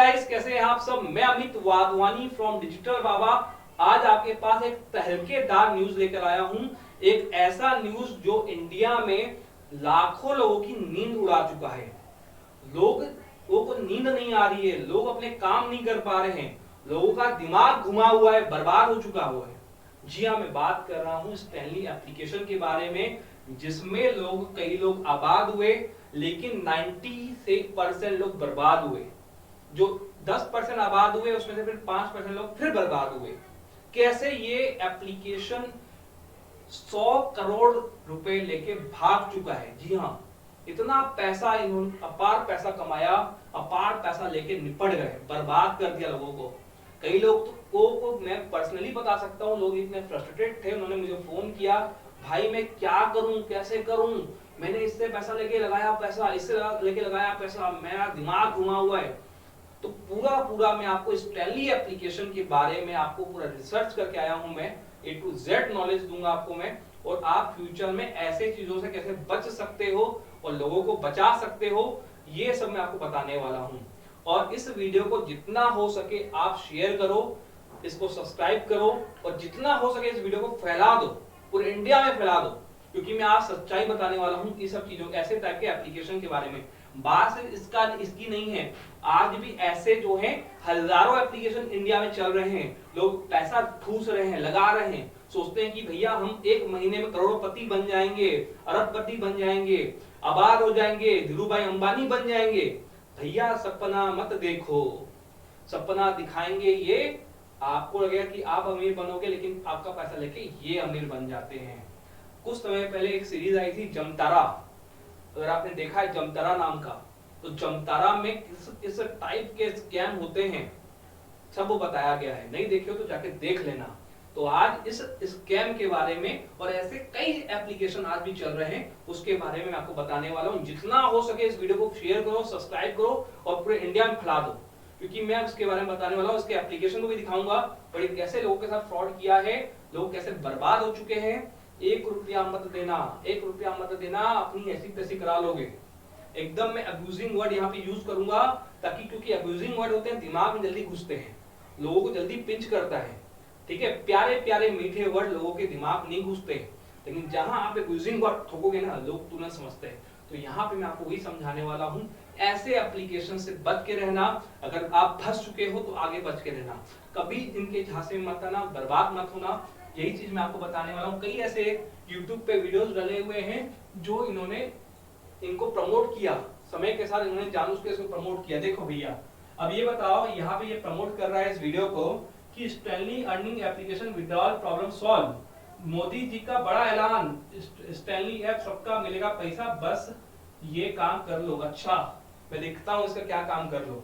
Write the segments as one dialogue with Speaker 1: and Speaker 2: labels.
Speaker 1: Guys, कैसे हैं आप सब। मैं अमित वाधवानी फ्रॉम डिजिटल बाबा। आज आपके पास एक तहलकेदार न्यूज लेकर आया हूं। एक ऐसा न्यूज जो इंडिया में लाखों लोगों की नींद उड़ा चुका है। लोगों को नींद नहीं आ रही है, लोग अपने काम नहीं कर पा रहे हैं, लोगों का दिमाग घुमा हुआ है, बर्बाद हो चुका हुआ है। जी हाँ, मैं बात कर रहा हूँ स्टैनली एप्लीकेशन के बारे में, जिसमें कई लोग आबाद हुए, लेकिन 90% लोग बर्बाद हुए। जो 10% आबाद हुए उसमें से फिर 5% लोग फिर बर्बाद हुए। कैसे ये एप्लीकेशन 100 करोड़ रुपए लेके भाग चुका है। जी हाँ, इतना पैसा इन्होंने अपार पैसा कमाया, अपार पैसा लेके निपट गए, बर्बाद कर दिया लोगों को। कई लोग को मैं पर्सनली बता सकता हूँ, लोग इतने फ्रस्ट्रेटेड थे, उन्होंने मुझे फोन किया, भाई मैं क्या करूं, कैसे करूं, मैंने इससे पैसा लेके लगाया, पैसा इससे लेके लगाया, पैसा मेरा दिमाग घुमा हुआ है। तो पूरा मैं आपको स्टैनली एप्लीकेशन के बारे में आपको पूरा रिसर्च करके आया हूं। मैं A to Z नॉलेज दूंगा आपको मैं, और आप फ्यूचर में ऐसे चीजों से कैसे बच सकते हो और लोगों को बचा सकते हो, ये सब मैं आपको बताने वाला हूं। और इस वीडियो को जितना हो सके आप शेयर करो, इसको सब्सक्राइब करो, और जितना हो सके इस वीडियो को फैला दो, पूरे इंडिया में फैला दो, क्योंकि मैं आज सच्चाई बताने वाला हूं इस सब चीजों, ऐसे टाइप के एप्लीकेशन के बारे में। बात सिर्फ इसकी नहीं है, आज भी ऐसे जो हैं हजारों एप्लीकेशन इंडिया में चल रहे हैं। लोग पैसा ठूस रहे हैं, लगा रहे हैं, सोचते हैं कि भैया हम एक महीने में करोड़पति बन जाएंगे, अरबपति बन जाएंगे, आबाद हो जाएंगे, धीरूभाई अंबानी बन जाएंगे। भैया सपना मत देखो, सपना दिखाएंगे ये, आपको लगेगा कि आप अमीर बनोगे, लेकिन आपका पैसा लेके ये अमीर बन जाते हैं। कुछ समय पहले एक सीरीज आई थी जमतारा, अगर आपने देखा है जमतारा नाम का, तो जमतारा में किस टाइप के स्कैम होते हैं सब वो बताया गया है। नहीं देखे हो तो जाके देख लेना। तो आज इस स्कैम के बारे में और ऐसे कई एप्लीकेशन आज भी चल रहे हैं, उसके बारे में मैं आपको बताने वाला हूं। जितना हो सके इस वीडियो को शेयर करो, सब्सक्राइब करो, और पूरे इंडिया में फैला दो, क्योंकि मैं उसके बारे में बताने वाला हूं। इसके एप्लीकेशन को भी दिखाऊंगा, और कैसे लोगों के साथ फ्रॉड किया है, लोग कैसे बर्बाद हो चुके हैं। 1 रुपया मत देना, 1 रुपया मत देना, अपनी ऐसी तैसी करा लोगे। एकदम मैं अब्यूजिंग वर्ड यहाँ पे यूज करूंगा, ताकि क्योंकि अब्यूजिंग वर्ड होते हैं दिमाग में जल्दी घुसते हैं, लोगों को जल्दी पिंच करता है। ठीक है, प्यारे प्यारे मीठे वर्ड लोगों के दिमाग नहीं घुसते, लेकिन जहां आप अब्यूजिंग वर्ड ठोकोगे ना, लोग तुरंत समझते हैं। तो यहाँ पे मैं आपको वही समझाने वाला हूँ, ऐसे एप्लीकेशन से बच के रहना। अगर आप फंस चुके हो तो आगे बच के रहना, कभी इनके झांसे में मत आना, बर्बाद मत होना। यही चीज मैं आपको बताने वाला हूँ। कई ऐसे YouTube पे वीडियोस डले हुए हैं जो इन्होंने इनको प्रमोट किया, समय के साथ इन्होंने जानबूझ के इसको प्रमोट किया। देखो भैया, अब ये बताओ, यहाँ पे ये प्रमोट कर रहा है इस वीडियो को कि Stanley earning application withdrawal problem solve, Modi ji का बड़ा ऐलान, स्टैनली ऐप सबका मिलेगा पैसा, बस ये काम कर लो। अच्छा, मैं देखता हूँ इसका क्या काम कर लो।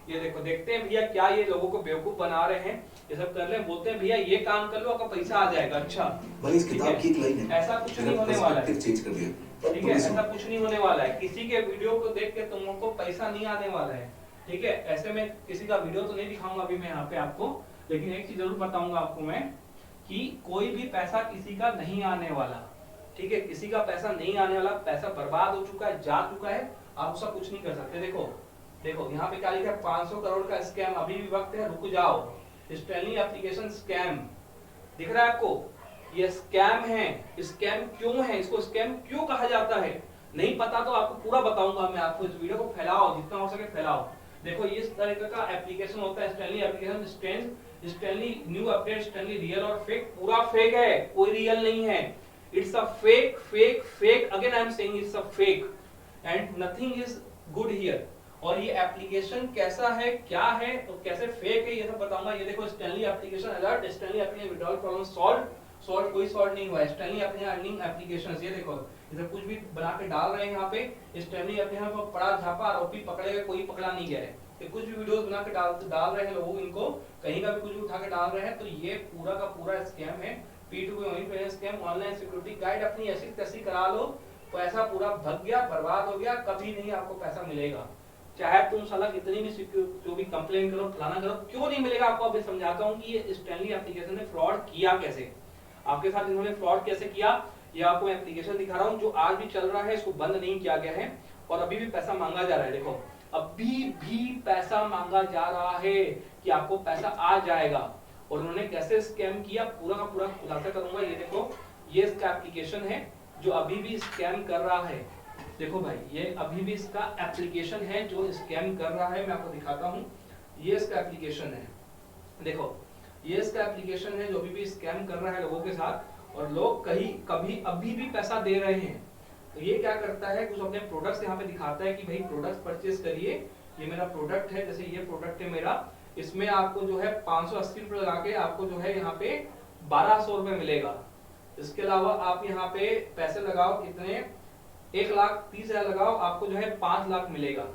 Speaker 1: ये देखो, देखते हैं भैया क्या ये लोगों को बेवकूफ बना रहे हैं। ये सब कर रहे हैं, बोलते हैं भैया ये काम कर लो, आपका पैसा आ जाएगा। अच्छा
Speaker 2: भाई, इस किताब की एक लाइन है,
Speaker 1: ऐसा कुछ नहीं होने वाला है।
Speaker 2: चेंज कर दिया,
Speaker 1: ठीक है, ऐसा कुछ नहीं होने वाला है। किसी के वीडियो को देख के तुम लोग को पैसा नहीं आने वाला है। ठीक है, ऐसे में किसी का वीडियो तो नहीं दिखाऊंगा अभी मैं यहाँ पे आपको, लेकिन एक चीज जरूर बताऊंगा आपको मैं, कि कोई भी पैसा किसी का नहीं आने वाला। ठीक है, किसी का पैसा नहीं आने वाला, पैसा बर्बाद हो चुका है, जा चुका है, आप उसका कुछ नहीं कर सकते। देखो देखो, यहाँ पे क्या लिखा है, 500 करोड़ का स्कैम, अभी भी वक्त है, रुक जाओ। स्टैनली एप्लीकेशन स्कैम दिख रहा है आपको, ये स्कैम है। स्कैम क्यों है, इसको स्कैम क्यों कहा जाता है, नहीं पता तो आपको पूरा बताऊंगा मैं आपको। इस वीडियो को फैलाओ, जितना हो सके फैलाओ। देखो, इस तरह का एप्लीकेशन होता है Stanley application, Stanley new update, Stanley real और फेक। पूरा फेक है, कोई रियल नहीं है। It's a fake fake fake, again I am saying it's a fake, and nothing is good here. और ये एप्लीकेशन कैसा है, क्या है, तो कैसे फेक है, ये सब बताऊंगा। ये देखो, Stanley application alert, Stanley application withdrawal problem solve, कोई सॉल्व नहीं हुआ है। स्टैनली अपने अर्निंग एप्लीकेशंस, ये देखो, इधर कुछ भी बना के डाल रहे हैं यहाँ पे। स्टैनली अपने यहाँ पर पड़ा झापा, आरोपी पकड़े गए, कोई पकड़ा नहीं गया है। ये कुछ भी वीडियोस बना के डाल रहे हैं लोग, इनको कहीं का भी कुछ भी उठा के डाल रहे हैं, तो ये पूरा का पूरा स्कैम है। P2P money payment scam, online security guide अपनी ऐसी तैसी करा लो, पैसा पूरा भग गया, बर्बाद हो गया, कभी नहीं आपको पैसा मिलेगा। चाहे तुम साला कितनी भी जो भी कंप्लेन करो, फलाना करो, क्यों नहीं मिलेगा आपको। अभी समझाता हूँ कि ये स्टैनली एप्लीकेशन ने फ्रॉड किया कैसे, आपके साथ इन्होंने फ्रॉड कैसे किया। ये आपको एप्लीकेशन दिखा रहा हूँ जो आज भी चल रहा है, इसको बंद नहीं किया गया है, और अभी भी पैसा मांगा जा रहा है। देखो, अभी भी पैसा मांगा जा रहा है कि आपको पैसा आ जाएगा। और उन्होंने कैसे स्कैम किया पूरा का पूरा खुलासा करूंगा। ये देखो, ये इसका एप्लीकेशन है जो अभी भी स्कैम कर रहा है। देखो भाई, ये अभी भी इसका एप्लीकेशन है जो स्कैम कर रहा है। मैं आपको दिखाता हूँ, ये इसका एप्लीकेशन है। देखो, ये इसका एप्लीकेशन है जो अभी भी स्कैम कर रहा है लोगों के साथ, और लोग कभी अभी भी पैसा दे रहे हैं। तो ये क्या करता है, कुछ अपने प्रोडक्ट्स यहाँ पे दिखाता है कि भाई प्रोडक्ट्स परचेज करिए, ये मेरा प्रोडक्ट है, जैसे ये प्रोडक्ट है मेरा, इसमें आपको जो है 580 रुपए लगा के आपको जो है यहाँ पे 1200 रुपए मिलेगा। इसके अलावा आप यहाँ पे पैसे लगाओ, कितने, 1,30,000 लगाओ, आपको जो है 5 लाख मिलेगा।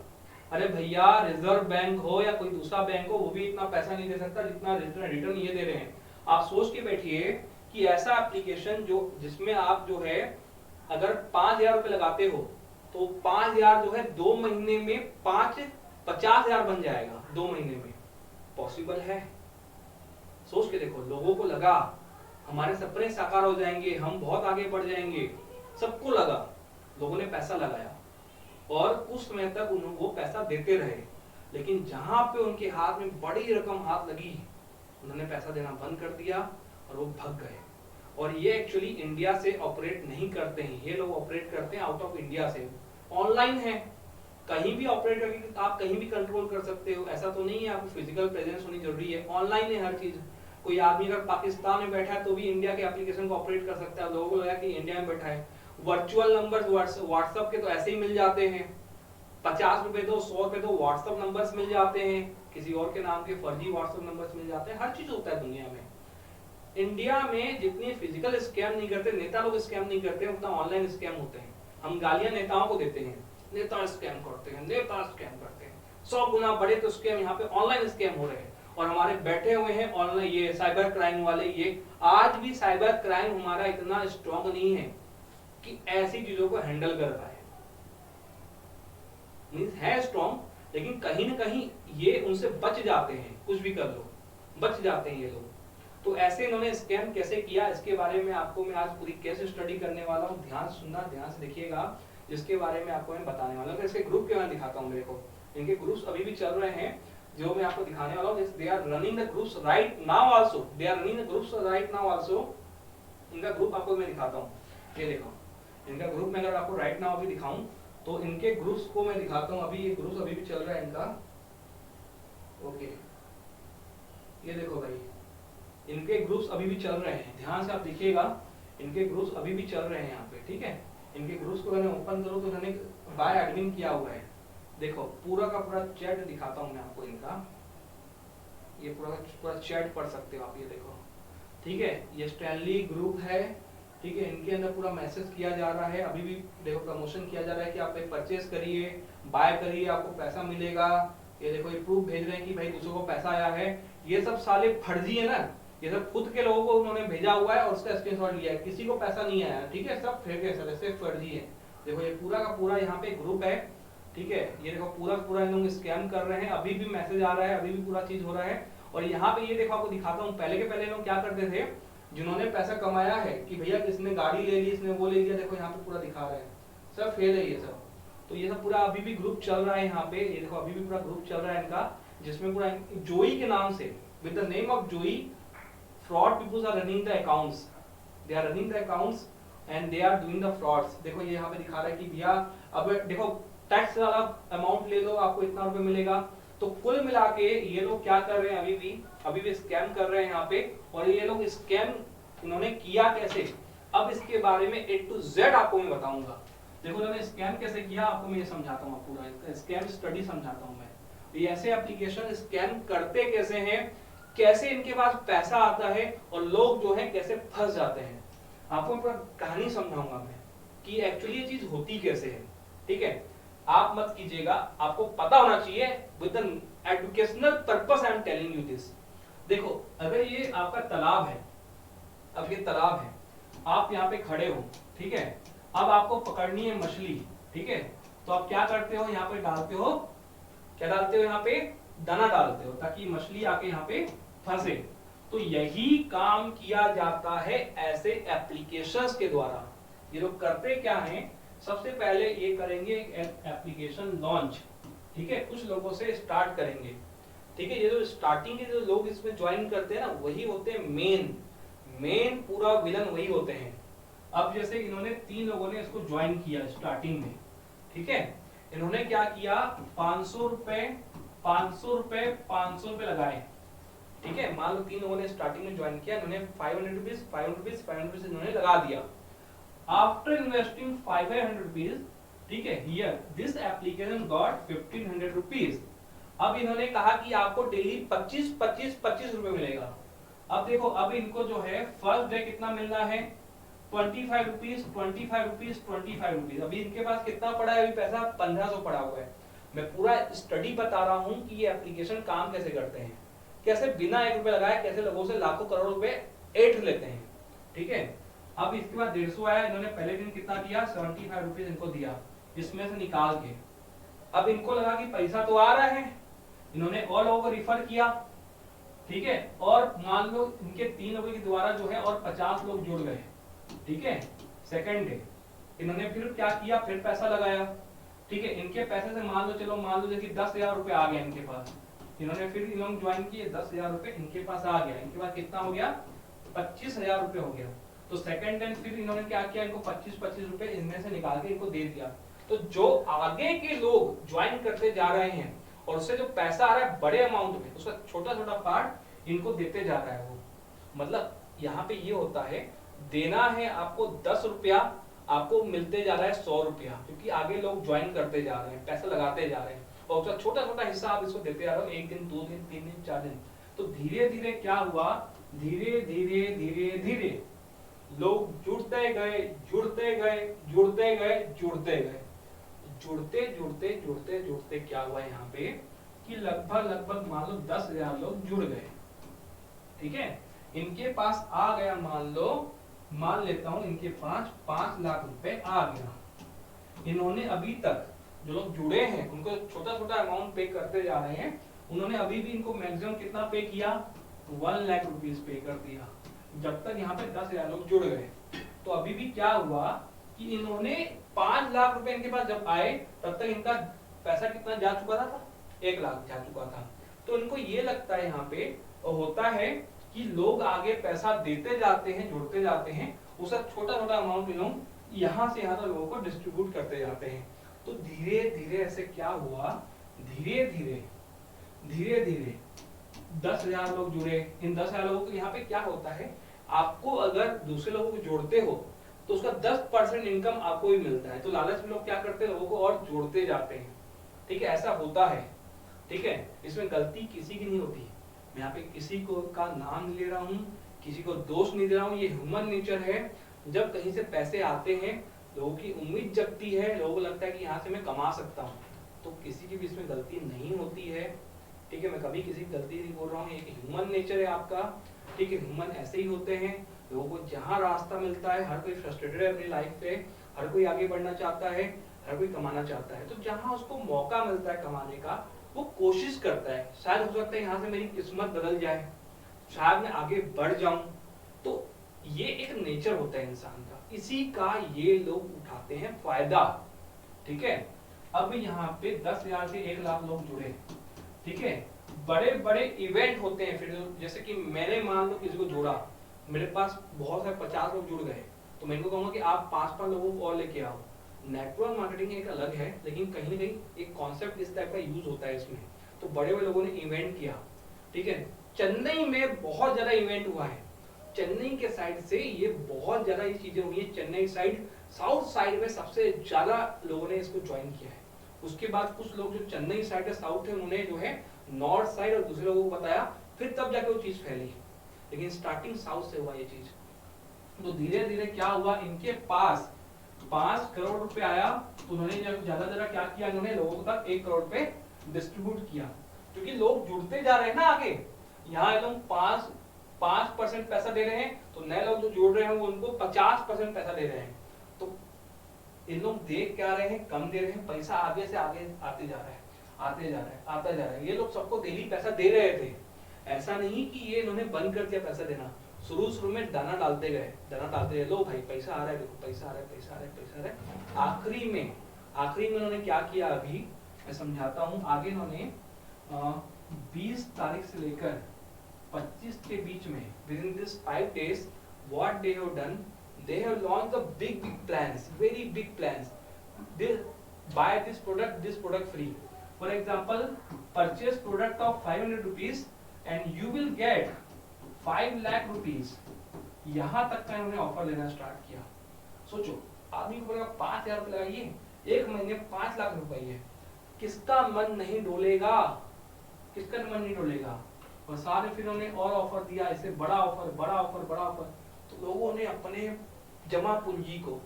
Speaker 1: अरे भैया, रिजर्व बैंक हो या कोई दूसरा बैंक हो, वो भी इतना पैसा नहीं दे सकता जितना रिटर्न ये दे रहे हैं। आप सोच के बैठिए कि ऐसा एप्लीकेशन जिसमें आप जो है अगर 5,000 रुपए लगाते हो तो 5,000 जो है 2 महीने में 50,000 बन जाएगा। 2 महीने में पॉसिबल है? सोच के देखो। लोगों को लगा हमारे सपने साकार हो जाएंगे, हम बहुत आगे बढ़ जाएंगे, सबको लगा, लोगों ने पैसा लगाया और कुछ समय तक वो पैसा देते रहे। लेकिन जहां पे उनके हाथ में बड़ी रकम हाथ लगी, उन्होंने पैसा देना बंद कर दिया और वो भाग गए। और ये एक्चुअली इंडिया से ऑपरेट नहीं करते हैं, ये लोग ऑपरेट करते हैं आउट ऑफ इंडिया से। ऑनलाइन है, कहीं भी ऑपरेट करके आप कहीं भी कंट्रोल कर सकते हो। ऐसा तो नहीं है आपको फिजिकल प्रेजेंस होनी जरूरी है, ऑनलाइन है हर चीज। कोई आदमी अगर पाकिस्तान में बैठा है तो भी इंडिया के एप्लीकेशन को ऑपरेट कर सकता है। लोगों को लगा कि इंडिया में बैठा है। वर्चुअल नंबर व्हाट्सएप के तो ऐसे ही मिल जाते हैं, 50 रुपए दो, 100 रुपए दो, व्हाट्सएप नंबर्स मिल जाते हैं, किसी और के नाम के फर्जी व्हाट्सएप नंबर्स मिल जाते हैं। हर चीज होता है दुनिया में। इंडिया में जितनी फिजिकल स्कैम नहीं करते, नेता लोग स्कैम नहीं करते, उतना ऑनलाइन स्कैम होते हैं। हम गालियां नेताओं को देते हैं, नेता स्कैम करते हैं, नेता स्कैम करते हैं। 100 गुना बड़े तो स्कैम यहाँ पे ऑनलाइन स्कैम हो रहे हैं। और हमारे बैठे हुए हैं ऑनलाइन ये साइबर क्राइम वाले, ये आज भी साइबर क्राइम हमारा इतना स्ट्रॉन्ग नहीं है कि ऐसी चीजों को हैंडल कर पाए। मींस है स्ट्रॉन्ग, लेकिन कहीं ना कहीं ये उनसे बच जाते हैं। कुछ भी कर लो, बच जाते हैं ये लोग। तो ऐसे इन्होंने स्कैम कैसे किया, इसके बारे में आपको मैं आज पूरी केस स्टडी करने वाला हूँ। ध्यान सुनना, ध्यान से देखिएगा, जिसके बारे में आपको मैं बताने वाला हूँ। इसके ग्रुप के मैं दिखाता हूँ। मेरे को इनके ग्रुप्स अभी भी चल रहे हैं जो मैं आपको दिखाने वाला हूँ। They are running the groups right now also, they are running the groups right now also. इनका ग्रुप आपको मैं दिखाता हूँ। ये देखो, इनका ग्रुप में अगर आपको राइट नाउ अभी दिखाऊं तो इनके ग्रुप्स को मैं दिखाता हूँ। अभी ये ग्रुप्स अभी भी चल रहा है इनका। ओके, ये देखो भाई, इनके ग्रुप्स अभी भी चल रहे हैं। ध्यान से आप देखिएगा, इनके ग्रुप्स अभी भी चल रहे हैं यहाँ पे, ठीक है। इनके ग्रुप्स को मैंने ओपन करूँ तो इन्होंने बाय एडमिन किया हुआ है। देखो, पूरा का पूरा चैट दिखाता हूँ मैं आपको इनका। ये पूरा चैट पढ़ सकते हो आप, ये देखो, ठीक है। ये स्टैनली ग्रुप है, ठीक है। इनके अंदर पूरा मैसेज किया जा रहा है। अभी भी देखो प्रमोशन किया जा रहा है कि आप एक परचेज करिए, बाय करिए, आपको पैसा मिलेगा। ये देखो, ये प्रूफ भेज रहे हैं कि भाई दूसरों को पैसा आया है। ये सब साले फर्जी है ना, ये सब खुद के लोगों को उन्होंने भेजा हुआ है और उसका स्क्रीनशॉट लिया है। किसी को पैसा नहीं आया, ठीक है। सब फेक है, सब ऐसे फर्जी है। देखो, ये पूरा का पूरा यहाँ पे ग्रुप है, ठीक है। ये देखो, पूरा पूरा इन लोग स्कैम कर रहे हैं। अभी भी मैसेज आ रहा है, अभी भी पूरा चीज हो रहा है। और यहाँ पे ये देखो, आपको दिखाता हूँ। पहले के पहले लोग क्या करते थे, जिन्होंने पैसा कमाया है कि भैया किसने गाड़ी ले ली, इसने वो ले लिया। देखो यहाँ पे पूरा दिखा रहे हैं, सब फेल है ये सब। तो ये सब पूरा अभी भी ग्रुप चल रहा है यहाँ पे। ये देखो, अभी भी पूरा ग्रुप चल रहा है इनका, जिसमें पूरा जोई के नाम से, with the name of Joey, fraud peoples are running the accounts, they are running the accounts and they are doing the frauds. देखो, ये यहाँ पे दिखा रहा है कि भैया अब देखो टैक्स वाला अमाउंट ले लो, आपको इतना रुपए मिलेगा। तो कुल मिला के ये लोग क्या कर रहे हैं, अभी भी स्कैम कर रहे हैं यहाँ पे। और ये लोग स्कैम इन्होंने किया कैसे, अब इसके बारे में A to Z आपको मैं बताऊंगा। देखो, इन्होंने स्कैम कैसे किया आपको मैं ये समझाता हूँ, पूरा इसका स्कैम स्टडी समझाता हूँ मैं। ये ऐसे एप्लीकेशन स्कैम करते कैसे हैं, कैसे इनके पास पैसा आता है और लोग जो है कैसे फंस जाते हैं, आपको पूरा कहानी समझाऊंगा मैं कि एक्चुअली ये चीज होती कैसे है, ठीक है। आप मत कीजिएगा, आपको पता होना चाहिए। With an educational purpose I am telling you this. देखो, अगर ये आपका तालाब है, अब ये तालाब है, आप यहाँ पे खड़े हो, ठीक है। अब आपको पकड़नी है मछली, ठीक है। तो आप क्या करते हो, यहाँ पे डालते हो, क्या डालते हो, यहाँ पे दाना डालते हो ताकि मछली आके यहाँ पे फंसे। तो यही काम किया जाता है ऐसे एप्लीकेशंस के द्वारा। ये लोग करते क्या है, सबसे पहले ये करेंगे एप्लीकेशन लॉन्च, ठीक है, कुछ लोगों से स्टार्ट करेंगे। ठीक है, ये जो स्टार्टिंग के जो लोग इसमें ज्वाइन करते हैं ना, वही होते हैं मेन पूरा विलन वही होते हैं। अब जैसे इन्होंने 3 लोगों ने इसको ज्वाइन किया स्टार्टिंग में, ठीक है, इन्होंने क्या किया, 500 रुपए 500 रुपए 500 रुपए लगाए। ठीक है, मान लो 3 लोगों ने स्टार्टिंग में ज्वाइन किया, इन्होंने 500 रुपीज 500 रुपीज 500 रुपीज इन्होंने लगा दिया। आफ्टर इन्वेस्टिंग 500 रुपीज, ठीक है, here this application got 1500 rupees. अब इन्होंने कहा कि आपको डेली 25 रुपए मिलेगा। अब देखो, अब इनको जो है फर्स्ट डे कितना मिल रहा है, 25 रुपीज 25 रुपीज 25 रुपीज। अभी इनके पास कितना पड़ा है, अभी पैसा 1500 पड़ा हुआ है। मैं पूरा स्टडी बता रहा हूँ कि ये एप्लीकेशन काम कैसे करते हैं, कैसे बिना 1 रुपए लगाए कैसे लोगों से लाखों करोड़ रुपए एड लेते हैं। ठीक है, अब इसके बाद 150 आया, इन्होंने पहले दिन कितना दिया, 75 रुपीज इनको दिया, इसमें से निकाल के। अब इनको लगा कि पैसा तो आ रहा है, इन्होंने और लोगों को रिफर किया। ठीक है, और मान लो इनके 3 लोगों के द्वारा जो है और 50 लोग जुड़ गए। ठीक है, सेकंड डे इन्होंने फिर क्या किया, फिर पैसा लगाया। ठीक है, इनके पैसे से मान लो देखिए 10,000 रुपए आ गया इनके पास। इन्होंने फिर इन लोग ज्वाइन किए, 10,000 रुपए इनके पास आ गया। इनके पास कितना हो गया, 25,000 रुपए हो गया। तो सेकंड डे फिर इन्होंने क्या किया, इनको 25 रुपए इनमें से निकाल के इनको दे दिया। तो जो आगे के लोग ज्वाइन करते जा रहे हैं और उससे जो पैसा आ रहा है बड़े अमाउंट में, उसका छोटा छोटा पार्ट इनको देते जा रहा है वो। मतलब यहाँ पे ये होता है, देना है आपको 10 रुपया, आपको मिलते जा रहा है 100 रुपया, क्योंकि आगे लोग ज्वाइन करते जा रहे हैं, पैसा लगाते जा रहे हैं, और उसका छोटा छोटा हिस्सा आप इसको देते जा रहे हो, 1 दिन 2 दिन 3 दिन 4 दिन। तो धीरे धीरे क्या हुआ, धीरे धीरे धीरे धीरे लोग जुड़ते गए जुड़ते गए जुड़ते गए जुड़ते गए, जुड़ते जुड़ते जुड़ते जुड़ते क्या हुआ यहाँ पे कि लगभग मान लो 10,000 लोग जुड़ गए। ठीक है, इनके पास आ गया, मान लेता हूं इनके पास 5 लाख रुपए आ गया। इन्होंने अभी तक जो लोग जुड़े हैं उनको छोटा छोटा अमाउंट पे करते जा रहे हैं। उन्होंने अभी भी इनको मैक्सिमम कितना पे किया, 1 लाख रुपीस पे कर दिया, जब तक यहाँ पे 10,000 लोग जुड़ गए। तो अभी भी क्या हुआ कि इन्होंने 5 लाख रुपए इनके पास जब आए, तब तक इनका पैसा कितना जा चुका था, 1 लाख जा चुका था। तो इनको ये लगता है यहाँ पे होता है कि लोग आगे पैसा देते जाते हैं, जुड़ते जाते हैं, उसका छोटा छोटा अमाउंट लोग यहाँ से यहाँ तक लोगों को डिस्ट्रीब्यूट करते जाते हैं। तो धीरे धीरे ऐसे क्या हुआ, धीरे धीरे धीरे धीरे 10,000 लोग जुड़े। इन 10,000 लोगों को यहाँ पे क्या होता है, आपको अगर दूसरे लोगों को जोड़ते हो तो उसका 10% इनकम आपको भी मिलता है। तो लालच में लोग क्या करते हैं, लोगों को और जोड़ते जाते हैं। ठीक है, ऐसा होता है। ठीक है, इसमें गलती किसी की नहीं होती। मैं यहाँ पे किसी को का नाम नहीं ले रहा हूँ, किसी को दोष नहीं दे रहा हूँ, ये ह्यूमन नेचर है। जब कहीं से पैसे आते हैं, लोगों की उम्मीद जगती है, लोगों को लगता है कि यहाँ से मैं कमा सकता हूँ, तो किसी की भी इसमें गलती नहीं होती है। ठीक है, मैं कभी किसी की गलती नहीं बोल रहा हूँ, एक ह्यूमन नेचर है आपका। ठीक है, ह्यूमन ऐसे ही होते हैं। लोगों को जहाँ रास्ता मिलता है, हर कोई फ्रस्ट्रेटेड है अपनी लाइफ पे, हर कोई आगे बढ़ना चाहता है, हर कोई कमाना चाहता है। तो जहाँ उसको मौका मिलता है कमाने का, वो कोशिश करता है। शायद हो सकता है यहाँ से मेरी किस्मत बदल जाए, शायद मैं आगे बढ़ जाऊं। तो ये एक नेचर होता है इंसान का, इसी का ये लोग उठाते हैं फायदा। ठीक है, अब यहाँ पे 10,000 से 1 लाख लोग जुड़े। ठीक है, बड़े बड़े इवेंट होते हैं। फिर जैसे कि मैंने मान लो किसी को जोड़ा, मेरे पास बहुत सारे 50 लोग जुड़ गए, तो मैं इनको कहूंगा कि आप 5 लोगों को और लेके आओ। नेटवर्क मार्केटिंग एक अलग है, लेकिन कहीं ना कहीं एक कॉन्सेप्ट इस टाइप का यूज होता है इसमें। तो बड़े बड़े लोगों ने इवेंट किया। ठीक है, चेन्नई में बहुत ज्यादा इवेंट हुआ है, चेन्नई के साइड से ये बहुत ज्यादा ये चीजें हुई है। चेन्नई साइड, साउथ साइड में सबसे ज्यादा लोगों ने इसको ज्वाइन किया है। उसके बाद कुछ लोग जो चेन्नई साइड है, साउथ है, उन्होंने जो है नॉर्थ साइड और दूसरे लोगों को बताया, फिर तब जाके वो चीज फैली। लेकिन स्टार्टिंग साउथ से हुआ ये चीज। तो धीरे धीरे क्या हुआ, इनके पास 5 करोड़ रुपए आया, तो उन्होंने ज्यादा क्या किया, इन्होंने लोगों तक 1 करोड़ रुपए डिस्ट्रीब्यूट किया। क्योंकि लोग जुड़ते जा रहे हैं ना आगे, यहाँ लोग 5% पैसा दे रहे हैं, तो नए लोग जो जुड़ रहे हैं वो उनको 50% पैसा दे रहे हैं। तो इन लोग देख क्या रहे हैं, कम दे रहे हैं, पैसा आगे से आगे आते जा रहा है, आते जा रहा है, आता जा रहा है। ये लोग सबको डेली पैसा दे रहे थे, ऐसा नहीं कि ये इन्होंने बंद कर दिया पैसा देना। शुरू में दाना डालते गए, लो भाई पैसा आ रहा है, देखो पैसा आ रहा है, पैसा आ रहा है, पैसा आ रहा है। आखिरी में इन्होंने क्या किया, अभी मैं समझाता हूँ। आगे इन्होंने 20 तारीख से लेकर 25 के बीच में with in this 5 days what they have done, they have launched the big plans, very big plans. They buy this product free. For example, purchase product of 500 rupees and you will get 5 lakh rupees. यहाँ तक का इन्होंने offer देना start किया। सोचो, आदमी को बोलेगा 5,000 रुपये लगाइए, एक महीने 5 लाख रुपए, किसका मन नहीं डोलेगा? किसका मन नहीं डोलेगा? और सारे फिर उन्होंने और ऑफर दिया, इससे बड़ा ऑफर, बड़ा ऑफर, बड़ा ऑफर। तो लोगों ने अपने जमा पूंजी को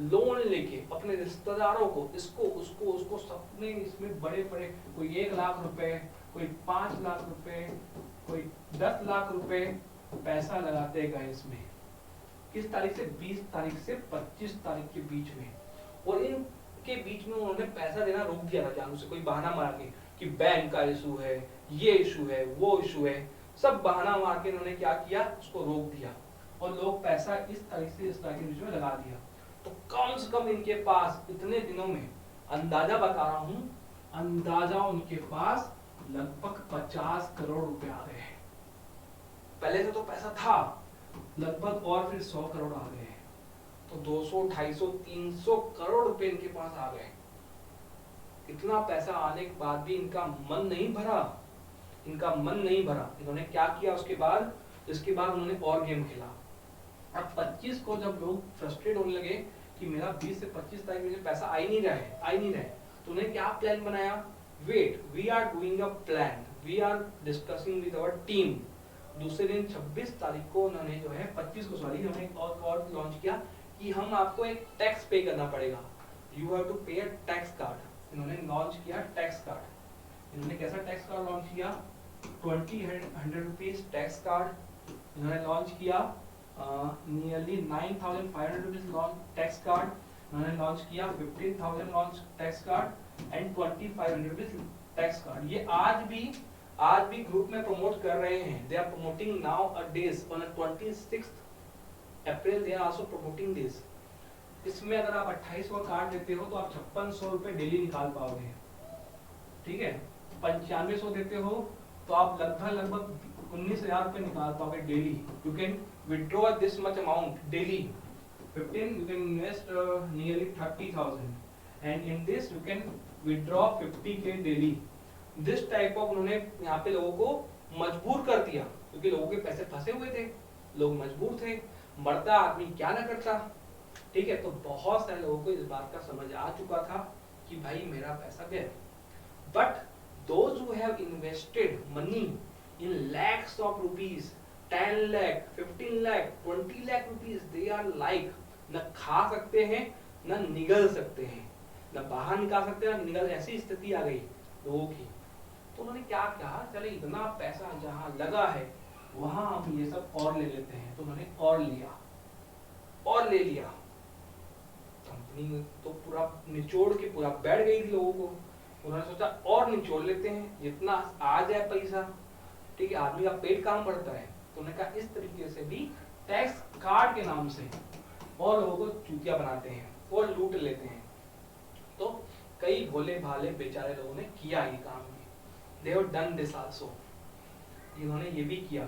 Speaker 1: लोन लेके अपने रिश्तेदारों को, इसको उसको उसको सबने इसमें बड़े बड़े, कोई 1 लाख रुपए, कोई 5 लाख रुपए, कोई 10 लाख रुपए पैसा लगाते गए इसमें। किस तारीख से? 20 तारीख से 25 तारीख के बीच में। और इनके बीच में उन्होंने पैसा देना रोक दिया था जानू से, कोई बहाना मार के कि बैंक का इशू है, ये इशू है, वो इशू है, सब बहाना मार के इन्होंने क्या किया, उसको रोक दिया और लोग पैसा इस तारीख से इस तारीख के बीच में लगा दिया। तो कम से कम इनके पास इतने दिनों में, अंदाजा बता रहा हूं, अंदाजा उनके पास लगभग 50 करोड़ रुपए आ गए। पहले से तो पैसा था लगभग, और फिर 100 करोड़ आ गए। तो 200, 250, 300 करोड़ रुपए इनके पास आ गए। इतना पैसा आने के बाद भी इनका मन नहीं भरा, इनका मन नहीं भरा। इन्होंने क्या किया उसके बाद? इसके बाद उन्होंने और गेम खेला। अब 25 को जब लोग फ्रस्ट्रेट होने लगे कि मेरा 20 से 25 तारीख में पैसा आ ही नहीं रहा है, तो उन्हें क्या प्लान बनाया? Wait, we are doing a plan, we are discussing with our team. दूसरे दिन 26 तारीख को उन्होंने जो है 25 को सॉरी उन्होंने एक और लॉन्च किया कि हम आपको एक टैक्स पे करना पड़ेगा, you have to pay a tax card. इन्होंने लॉन्च किया टैक्स कार्ड। इन्होंने कैसा टैक्स कार्ड लॉन्च किया? 100 रुपीज टैक्स कार्ड इन्होंने लॉन्च किया। नियरली 9,500 रुपीज टैक्स कार्ड इन्होंने लॉन्च किया। 15,000 launch tax card and 2,500 rupees tax card. ये आज भी ग्रुप में प्रमोट कर रहे हैं। They are promoting nowadays on 26 April, they are also promoting this. इसमें अगर आप 2800 का कार्ड देते हो तो आप 5600 रुपए डेली निकाल पाओगे, ठीक है। 9500 देते हो तो आप लगभग 19,000 रुपए निकाल पाओगे daily. You can withdraw this much amount daily. 15 you can invest nearly 30,000 and in this you can withdraw 50k daily. This type of उन्होंने यहाँ पे लोगों को मजबूर कर दिया, क्योंकि लोगों के पैसे फंसे हुए थे, लोग मजबूर थे, मरता आदमी क्या ना करता, ठीक है। तो बहुत सारे लोगों को इस बात का समझ आ चुका था कि भाई मेरा पैसा गया। But those who have invested money in lakhs of rupees, 10 lakh, 15 lakh, 20 lakh rupees, they are like न खा सकते हैं न निगल सकते हैं, न बाहर निकाल सकते हैं न निगल, ऐसी स्थिति आ गई लोगों की। तो उन्होंने क्या कहा, चले इतना पैसा जहां लगा है वहां हम ये सब और ले लेते हैं। तो उन्होंने और लिया और ले लिया। कंपनी तो पूरा निचोड़ के पूरा बैठ गई थी लोगों को। उन्होंने सोचा और निचोड़ लेते हैं जितना आ जाए पैसा, ठीक है, आदमी का पेट काम बढ़ता है। तो उन्होंने कहा इस तरीके से भी टैक्स कार्ड के नाम से और लोगों को चूतिया बनाते हैं और लूट लेते हैं। तो कई भोले भाले बेचारे लोगों ने किया ये काम भी, they have done this also, इन्होंने ये भी किया।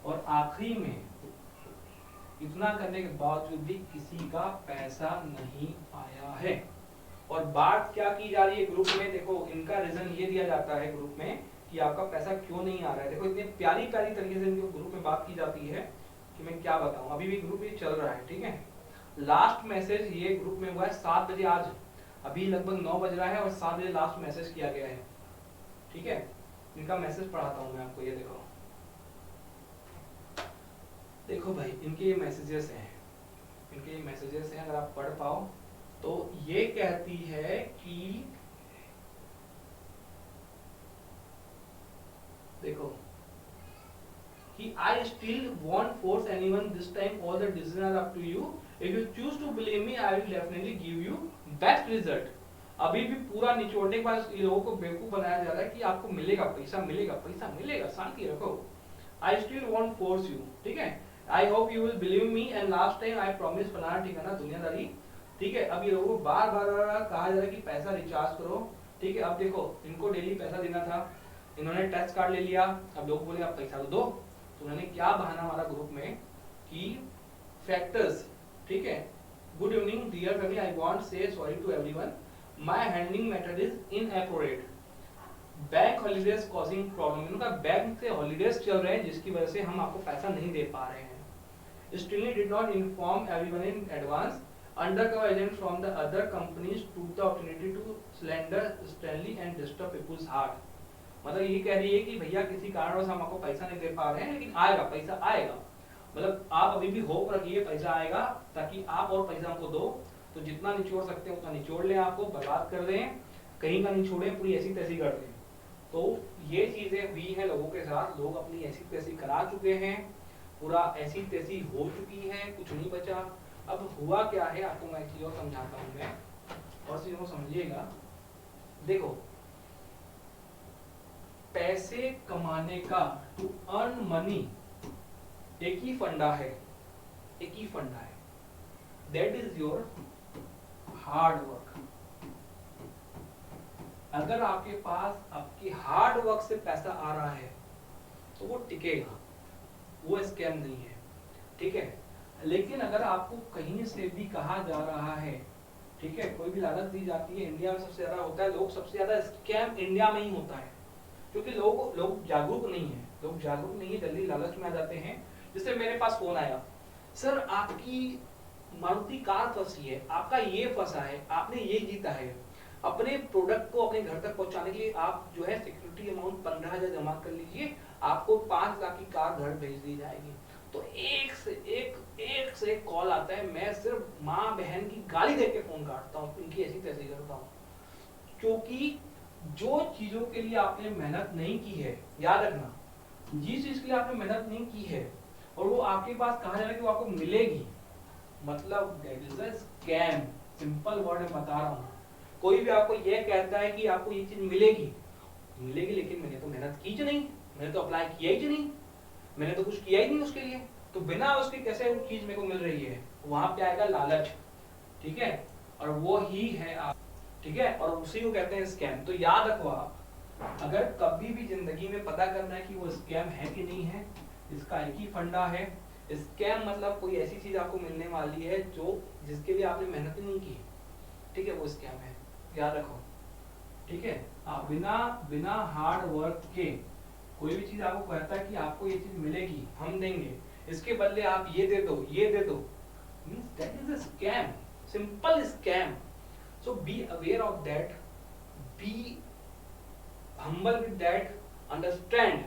Speaker 1: और आखिरी में इतना करने के बावजूद भी किसी का पैसा नहीं आया है। और बात क्या की जा रही है ग्रुप में, देखो इनका रीजन ये दिया जाता है ग्रुप में कि आपका पैसा क्यों नहीं आ रहा है। देखो इतनी प्यारी प्यारी तरीके से इनको ग्रुप में बात की जाती है कि मैं क्या बताऊं। अभी भी ग्रुप ये चल रहा है, ठीक है। लास्ट मैसेज ये ग्रुप में हुआ है 7 बजे, आज अभी लगभग 9 बज रहा है और 7 बजे लास्ट मैसेज किया गया है, ठीक है। इनका मैसेज पढ़ाता हूं मैं आपको, ये देखो देखो भाई इनके ये मैसेजेस हैं, इनके ये मैसेजेस हैं, अगर आप पढ़ पाओ तो ये कहती है कि देखो कि I still won't force anyone this time, all the decisions are up to you, if you choose to believe me I will definitely give you best result। अभी भी पूरा निचोड़ने के बाद ये लोगों को बेवकूफ बनाया जा रहा है कि आपको मिलेगा पैसा, मिलेगा पैसा, मिलेगा, शांति रखो। I still won't force you, ठीक है। I hope you will believe me and last time I promise बनाना, ठीक है ना, दुनियादारी, ठीक है। अब ये लोगों को बार बार कहा जा रहा है कि पैसा रिचार्ज करो, ठीक है, अब देखो इनको डेली पैसा देना था, इन्होंने टच कार्ड ले लिया, अब लोग बोले आप पैसा तो दो, तो उन्होंने क्या बहाना हमारा ग्रुप में कि फैक्टर्स, ठीक है, good evening dear family, I want say sorry to everyone, my handling method is inaccurate, bank holidays causing problem, इनका बैंक से हॉलीडेज चल रहे हैं जिसकी वजह से हम आपको पैसा नहीं दे पा रहे हैं। Stanley did not inform everyone in advance. Undercover agent from the other companies took the opportunity to slander Stanley and disturb people's heart. मतलब ये कह रही है कि भैया किसी कारणवश हम आपको पैसा नहीं दे पा रहे हैं, लेकिन आएगा, पैसा आएगा, मतलब आप अभी भी होप रखिए पैसा आएगा, ताकि आप और पैसा हमको दो, तो जितना निचोड़ सकते हैं उतना निचोड़ लें, आपको बर्बाद कर दें, कहीं का नहीं छोड़ें, पूरी ऐसी तैसी कर दें। तो ये चीजें हुई हैं लोगों के साथ, लोग अपनी ऐसी तैसी करा चुके हैं, पूरा ऐसी तैसी हो चुकी है, कुछ नहीं बचा। अब हुआ क्या है आपको मैं एक चीज और समझाता हूँ मैं, और चीजों को समझिएगा। देखो पैसे कमाने का, टू अर्न मनी, एक ही फंडा है, एक ही फंडा है, that is your hard work. अगर आपके पास आपकी हार्ड वर्क से पैसा आ रहा है तो वो टिकेगा, वो स्कैम नहीं है, ठीक है। लेकिन अगर आपको कहीं से भी कहा जा रहा है, ठीक है, कोई भी लालच दी जाती है, इंडिया में सबसे ज्यादा होता है, लोग सबसे ज्यादा स्कैम इंडिया में ही होता है, क्योंकि लोग जागरूक नहीं है, लोग जागरूक नहीं है, जल्दी लालच में आ जाते हैं। जैसे मेरे पास फोन आया, सर आपकी मारुति कार फंसी है, आपका ये फंसा है, आपने ये जीता है, अपने प्रोडक्ट को अपने घर तक पहुंचाने के लिए आप जो है सिक्योरिटी अमाउंट 15,000 जमा कर लीजिए, आपको 5 लाख की कार घर भेज दी जाएगी। तो एक से एक कॉल आता है, मैं सिर्फ माँ बहन की गाली देके फोन काटता हूँ, इनकी ऐसी तैसी करता हूँ, क्योंकि जो चीजों के लिए आपने मेहनत नहीं की है, याद रखना, जिस चीज के लिए आपने मेहनत नहीं की है और वो आपके पास कहा जा रहा है कि वो आपको मिलेगी, मतलब that is a scam. Simple word में बता रहा हूँ, कोई भी आपको ये कहता है कि आपको ये चीज मिलेगी, लेकिन मैंने तो मेहनत की ही नहीं, मैंने तो अप्लाई किया ही नहीं, मैंने तो कुछ किया ही नहीं उसके लिए, तो बिना उसके कैसे वो चीज मेरे को मिल रही है, वहां पे आएगा लालच, ठीक है, और वो ही है आप, ठीक है, और उसी को कहते हैं स्कैम। तो याद रखो आप, अगर कभी भी जिंदगी में पता करना है कि वो स्कैम है कि नहीं है, इसका एक ही फंडा है, स्कैम मतलब कोई ऐसी चीज आपको मिलने वाली है जो जिसके लिए आपने मेहनत ही नहीं की, ठीक है, वो स्कैम है, याद रखो, ठीक है। आप बिना हार्ड वर्क के कोई भी चीज आपको कहता है कि आपको ये चीज मिलेगी, हम देंगे, इसके बदले आप ये दे दो, ये दे दो, means that is a scam, simple scam. So be aware of that, be humble with that, understand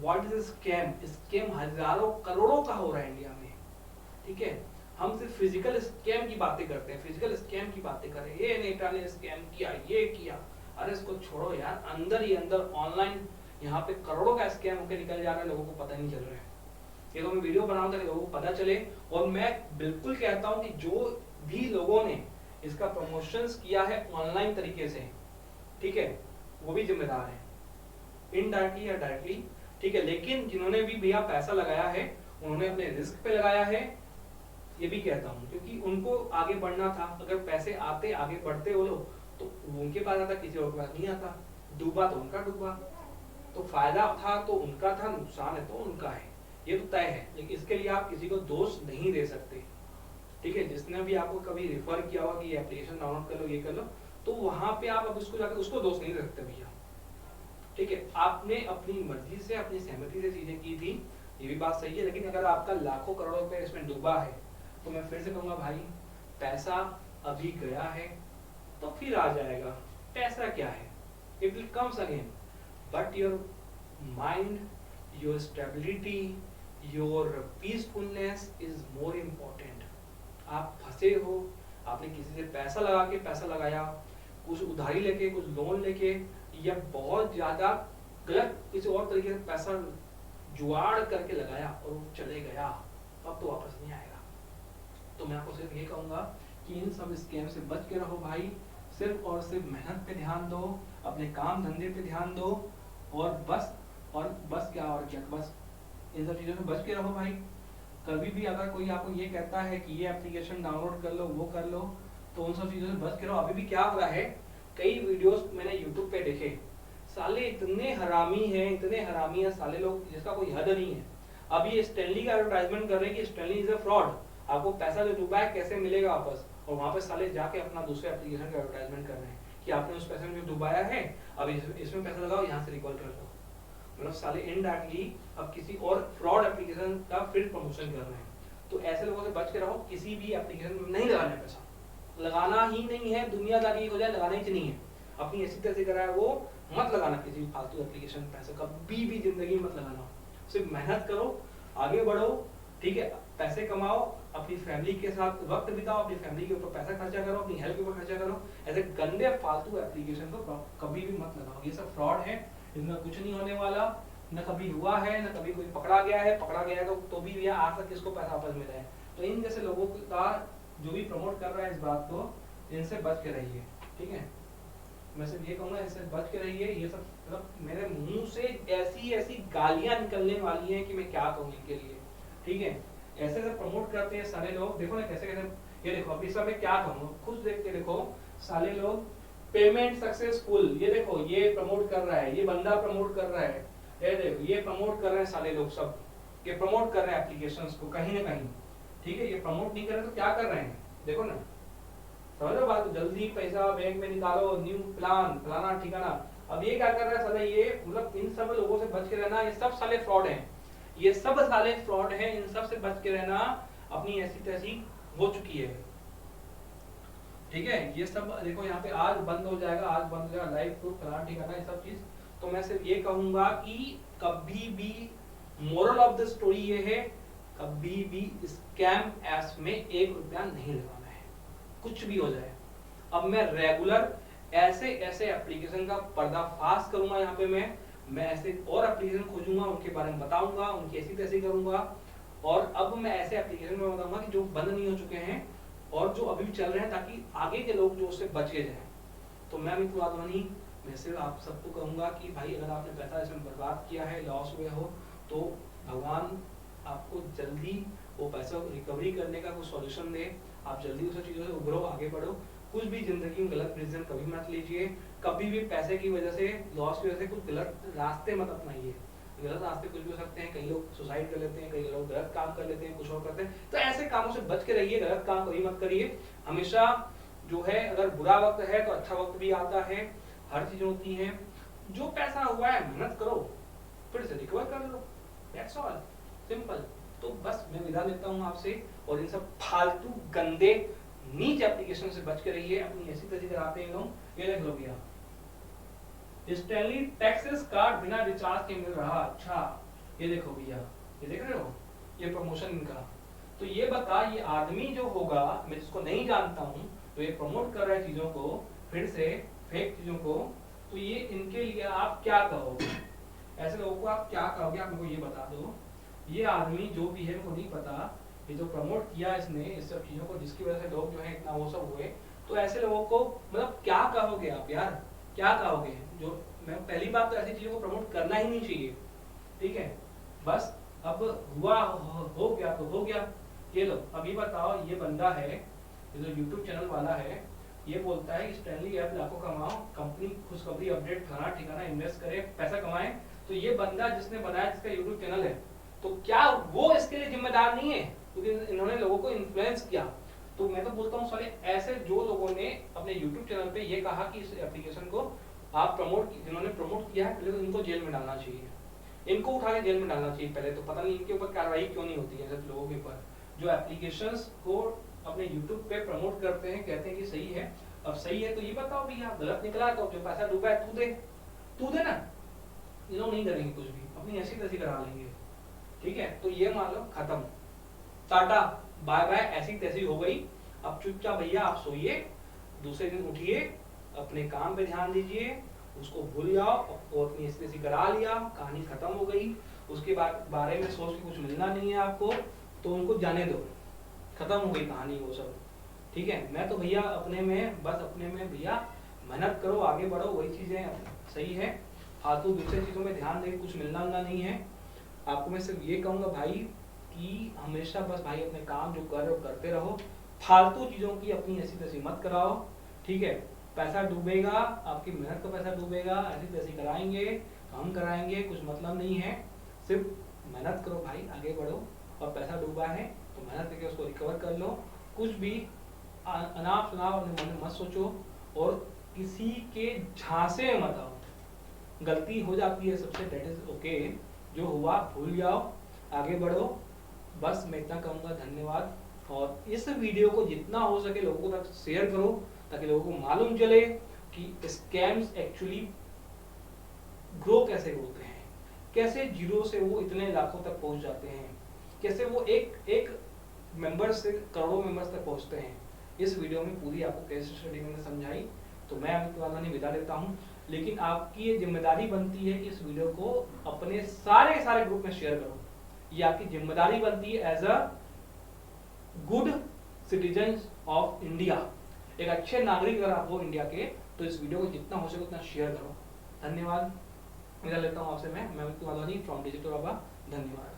Speaker 1: what is a scam. Scam हजारों करोड़ों का हो रहा है इंडिया में, ठीक है। हम सिर्फ फिजिकल स्कैम की बातें करते हैं, फिजिकल स्कैम की बातें करें, ये नेता ने स्कैम किया, ये किया, अरे इसको छोड़ो यार, अंदर ही अंदर ऑनलाइन यहाँ पे करोड़ों का स्कैम होकर निकल जा रहा है, लोगों को पता नहीं चल रहा है। ये तो मैं वीडियो बनाऊं ताकि लोगों को पता चले, और मैं बिल्कुल कहता हूँ कि जो भी लोगों ने इसका प्रमोशंस किया है ऑनलाइन तरीके से, ठीक है, वो भी जिम्मेदार है, इनडायरेक्टली या डायरेक्टली, ठीक है। लेकिन जिन्होंने भी भैया पैसा लगाया है, उन्होंने अपने रिस्क पे लगाया है, ये भी कहता हूँ, क्योंकि उनको आगे बढ़ना था। अगर पैसे आते आगे बढ़ते वो लोग, तो उनके पास आता, किसी और के पास नहीं आता, डूबा तो उनका डूबा, तो फायदा था तो उनका था, नुकसान है तो उनका है, ये तो तय है। लेकिन इसके लिए आप किसी को दोष नहीं दे सकते, ठीक है। जिसने भी आपको कभी रेफर किया होगा कि ये एप्लीकेशन डाउनलोड कर लो, ये कर लो, तो वहां पे आप अब उसको जाकर उसको दोष नहीं दे सकते भैया, ठीक है। आपने अपनी मर्जी से, अपनी सहमति से चीजें की थी, ये भी बात सही है, लेकिन अगर आपका लाखों करोड़ों रुपए इसमें डूबा है, तो मैं फिर से कहूंगा भाई, पैसा अभी गया है तो फिर आ जाएगा। पैसा क्या है, it will comes again, but your mind, your stability, your peacefulness is more important. आप फंसे हो, आपने किसी से पैसा लगा के पैसा लगाया, कुछ उधारी लेके, कुछ लोन लेके, या बहुत ज्यादा गलत किसी और तरीके से पैसा जुगाड़ करके लगाया और वो चले गया, अब तो वापस नहीं आएगा। तो मैं आपको सिर्फ ये कहूंगा कि इन सब स्कैम से बच के रहो भाई, सिर्फ और सिर्फ मेहनत पे ध्यान दो, अपने काम धंधे पे ध्यान दो, और बस क्या बस इन सब चीजों से बच के रहो भाई। कभी भी अगर कोई आपको ये कहता है कि ये एप्लीकेशन डाउनलोड कर लो, वो कर लो, तो उन सब चीजों से बच के रहो। अभी भी क्या हो रहा है, कई वीडियोस मैंने यूट्यूब पे देखे, साले इतने हरामी हैं साले लोग, जिसका कोई हद नहीं है। अब ये स्टैनली का एडवर्टाइजमेंट कर रहे हैं कि स्टैनली इज अ फ्रॉड, आपको पैसा जो डूबा है कैसे मिलेगा वापस, और वहां पे साले जाके अपना दूसरे एप्लीकेशन का एडवर्टाइजमेंट कर रहे हैं कि आपने उस पैसे में जो डुबाया है अब इसमें पैसा लगाओ, यहाँ से रिकॉल कर लो। मतलब साले इनडायरेक्टली अब किसी और फ्रॉड एप्लीकेशन का फिर प्रमोशन कर रहे हैं। तो ऐसे लोगों से बच के रहो, किसी भी एप्लीकेशन में नहीं लगाना पैसा, लगाना ही नहीं है, दुनियादारी हो जाए लगाना ही नहीं है। अपनी ऐसी तरह कराया वो मत लगाना, किसी भी फालतू एप्लीकेशन में पैसा कभी भी जिंदगी मत लगाना। सिर्फ मेहनत करो, आगे बढ़ो, ठीक है, पैसे कमाओ, अपनी फैमिली के साथ वक्त बिताओ, अपनी फैमिली के ऊपर पैसा खर्चा करो, अपनी हेल्थ के ऊपर खर्चा करो। ऐसे गंदे फालतू एप्लीकेशन को कभी भी मत लगाओ, ये सब फ्रॉड है, इनमें कुछ नहीं होने वाला, न कभी हुआ है, न कभी कोई पकड़ा गया है तो भी भैया आज तक किसको पैसा वापस मिला है। तो इन जैसे लोगों का जो भी प्रमोट कर रहा है इस बात को, इनसे बच के रहिए, ठीक है। मैं सिर्फ ये कहूंगा, इससे बच के रहिए। ये सब मतलब मेरे मुंह से ऐसी गालियां निकलने वाली हैं कि मैं क्या कहूँ इनके लिए, ठीक है। ऐसे से प्रमोट करते हैं सारे लोग, देखो ना कैसे कैसे, ये देखो अभी सब मैं क्या कहूँ, खुद देख के देखो, साले लोग पेमेंट सक्सेसफुल, ये देखो ये प्रमोट कर रहा है, ये बंदा प्रमोट कर रहा है, ये देखो ये प्रमोट कर रहे हैं साले लोग सब, ये प्रमोट कर रहे हैं एप्लीकेशंस को कहीं ना कहीं, ठीक है। ये प्रमोट नहीं कर रहे तो क्या कर रहे हैं, देखो ना, समझ लो बात। जल्दी पैसा बैंक में निकालो, न्यू प्लान फलाना ठिकाना। अब ये क्या कर रहा है साले, ये मतलब इन सब लोगों से बच के रहना, ये सब साले फ्रॉड हैं, ये सब साले फ्रॉड हैं, इन सब से बच के रहना अपनी ऐसी तैसी हो चुकी है, ठीक है। ये सब देखो यहाँ पे आज बंद हो जाएगा, आज बंद हो जाएगा, लाइव प्रूफ फलाना ठिकाना, ये सब चीज। तो मैं सिर्फ ये कहूंगा कि कभी भी मोरल ऑफ द स्टोरी ये है, कभी भी स्कैम एप्स में 1 रुपया नहीं लगाना है, कुछ भी हो जाए। अब मैं रेगुलर ऐसे एप्लीकेशन का पर्दाफाश करूंगा, यहाँ पे मैं ऐसे और एप्लीकेशन खोजूंगा, उनके बारे में बताऊंगा, उनकी ऐसी तैसी करूंगा। और अब मैं ऐसे एप्लीकेशन में बताऊंगा कि जो बंद नहीं हो चुके हैं और जो अभी भी चल रहे हैं, ताकि आगे के लोग जो उससे बच के जाएं। तो मैं अमित वाधवानी, मैं सिर्फ आप सबको कहूंगा कि भाई अगर आपने पैसा इसमें बर्बाद किया है, लॉस हुए हो, तो भगवान आपको जल्दी वो पैसा रिकवरी करने का कोई सॉल्यूशन दे, आप जल्दी उस चीजों से उभरो, आगे बढ़ो। कुछ भी जिंदगी में गलत डिसीजन कभी मत लीजिए, कभी भी पैसे की वजह से, लॉस की वजह से कुछ गलत रास्ते मत अपनाइए। गलत रास्ते कुछ भी हो सकते हैं, कई लोग सुसाइड कर लेते हैं, कई लोग गलत काम कर लेते हैं, कुछ और करते हैं। तो ऐसे कामों से बच के रहिए, गलत काम कभी मत करिए। हमेशा जो है, अगर बुरा वक्त है तो अच्छा वक्त भी आता है, हर चीज होती है। जो पैसा हुआ है मेहनत करो, फिर से रिकवर कर लो, दैट्स ऑल, सिंपल। तो बस मैं विदा लेता हूँ आपसे, और इन सब फालतू गंदे नीच एप्लीकेशन से बच के रहिए। अपनी ऐसी तैसी कराते हैं लोग, ये देख लो भैया, स्टैनली टैक्सेस कार्ड बिना रिचार्ज के मिल रहा। अच्छा ये देखो भैया, ये देख रहे हो, ये प्रमोशन इनका। तो ये बता, ये आदमी जो होगा, मैं जिसको नहीं जानता हूँ, तो ये प्रमोट कर रहा है चीजों को, फिर से फेक चीजों को, तो ये इनके लिए आप क्या कहोगे? ऐसे लोगों को आप क्या कहोगे, आप मेरे को ये बता दो। ये आदमी जो भी है, मुझे नहीं पता, ये जो प्रमोट किया इसने इस सब चीजों को, जिसकी वजह से लोग जो है इतना वो सब हुए, तो ऐसे लोगों को मतलब क्या कहोगे आप यार, क्या कहोगे? जो मैं पहली बात तो ऐसी चीजों को प्रमोट करना ही नहीं चाहिए, ठीक है। बस अब हुआ हो गया तो हो गया। ये लो, अभी बताओ, ये बंदा है, ये जो यूट्यूब चैनल वाला है, ये बोलता है कि स्टैनली ऐप लाखों कमाओ, कंपनी खुशखबरी अपडेट फलाना ठिकाना इन्वेस्ट करे, पैसा कमाए। तो ये बंदा जिसने बनाया, जिसका यूट्यूब चैनल है, तो क्या वो इसके लिए जिम्मेदार नहीं है? क्योंकि इन्होंने लोगों को इन्फ्लुएंस किया। तो मैं तो बोलता हूँ साले, ऐसे जो लोगों ने अपने यूट्यूब चैनल पे ये कहा कि इस एप्लीकेशन को आप प्रमोट, जिन्होंने प्रमोट किया है, पहले तो इनको जेल में डालना चाहिए, इनको उठा के जेल में डालना चाहिए पहले तो। पता नहीं इनके ऊपर कार्रवाई क्यों नहीं होती है सब लोगों के ऊपर, जो एप्लीकेशंस को अपने यूट्यूब पे प्रमोट करते हैं, कहते हैं कि सही है। अब सही है तो ये बताओ भैया, गलत निकला तो जो पैसा डूबा है तू दे ना। ये लोग नहीं करेंगे कुछ भी, अपनी ऐसी तैसी करा लेंगे, ठीक है। तो ये मान लो खत्म, टाटा बाय बाय, ऐसी तैसी हो गई। अब चुपचाप भैया आप सोइए, दूसरे दिन उठिए, अपने काम पे ध्यान दीजिए, उसको भूल जाओ, और अपनी ऐसी तैसी करा लिया, कहानी खत्म हो गई। उसके बाद बारे में सोच के कुछ मिलना नहीं है आपको, तो उनको जाने दो, खत्म हो गई कहानी वो सब, ठीक है। मैं तो भैया अपने में, बस अपने में भैया मेहनत करो, आगे बढ़ो, वही चीजें सही है। फालतू दूसरे चीजों में ध्यान देके कुछ मिलना नहीं है आपको। मैं सिर्फ ये कहूंगा भाई कि हमेशा बस भाई अपने काम जो कर रहे हो करते रहो, फालतू चीजों की अपनी ऐसी तैसी मत कराओ, ठीक है। पैसा डूबेगा, आपकी मेहनत का पैसा डूबेगा, ऐसी तैसी कराएंगे, काम कराएंगे, कुछ मतलब नहीं है। सिर्फ मेहनत करो भाई, आगे बढ़ो, और पैसा डूबा है तो मेहनत करके उसको रिकवर कर लो। कुछ भी अनाप शनाप अपने मन में मत सोचो और किसी के झांसे में मत आओ। गलती हो जाती है सबसे, दैट इज ओके, जो हुआ भूल जाओ, आगे बढ़ो। बस मैं इतना कहूँगा, धन्यवाद। और इस वीडियो को जितना हो सके लोगों तक शेयर करो, ताकि लोगों को मालूम चले कि स्कैम्स एक्चुअली ग्रो कैसे होते हैं, कैसे जीरो से वो इतने लाखों तक पहुंच जाते हैं, कैसे वो एक मेंबर से करोड़ों मेंबर्स तक पहुंचते हैं। इस वीडियो में पूरी आपको केस स्टडी मैंने समझाई। तो मैं अमित वाधवानी विदा लेता हूं, लेकिन आपकी ये जिम्मेदारी बनती है कि इस वीडियो को अपने सारे ग्रुप में शेयर करो। ये आपकी जिम्मेदारी बनती है as a good citizen of India. एक अच्छे नागरिक अगर आप हो इंडिया के, तो इस वीडियो को जितना हो सके उतना शेयर करो। धन्यवाद। विदा लेता हूं आपसे मैं अमित वाधवानी फ्रॉम डिजिटल बाबा। धन्यवाद।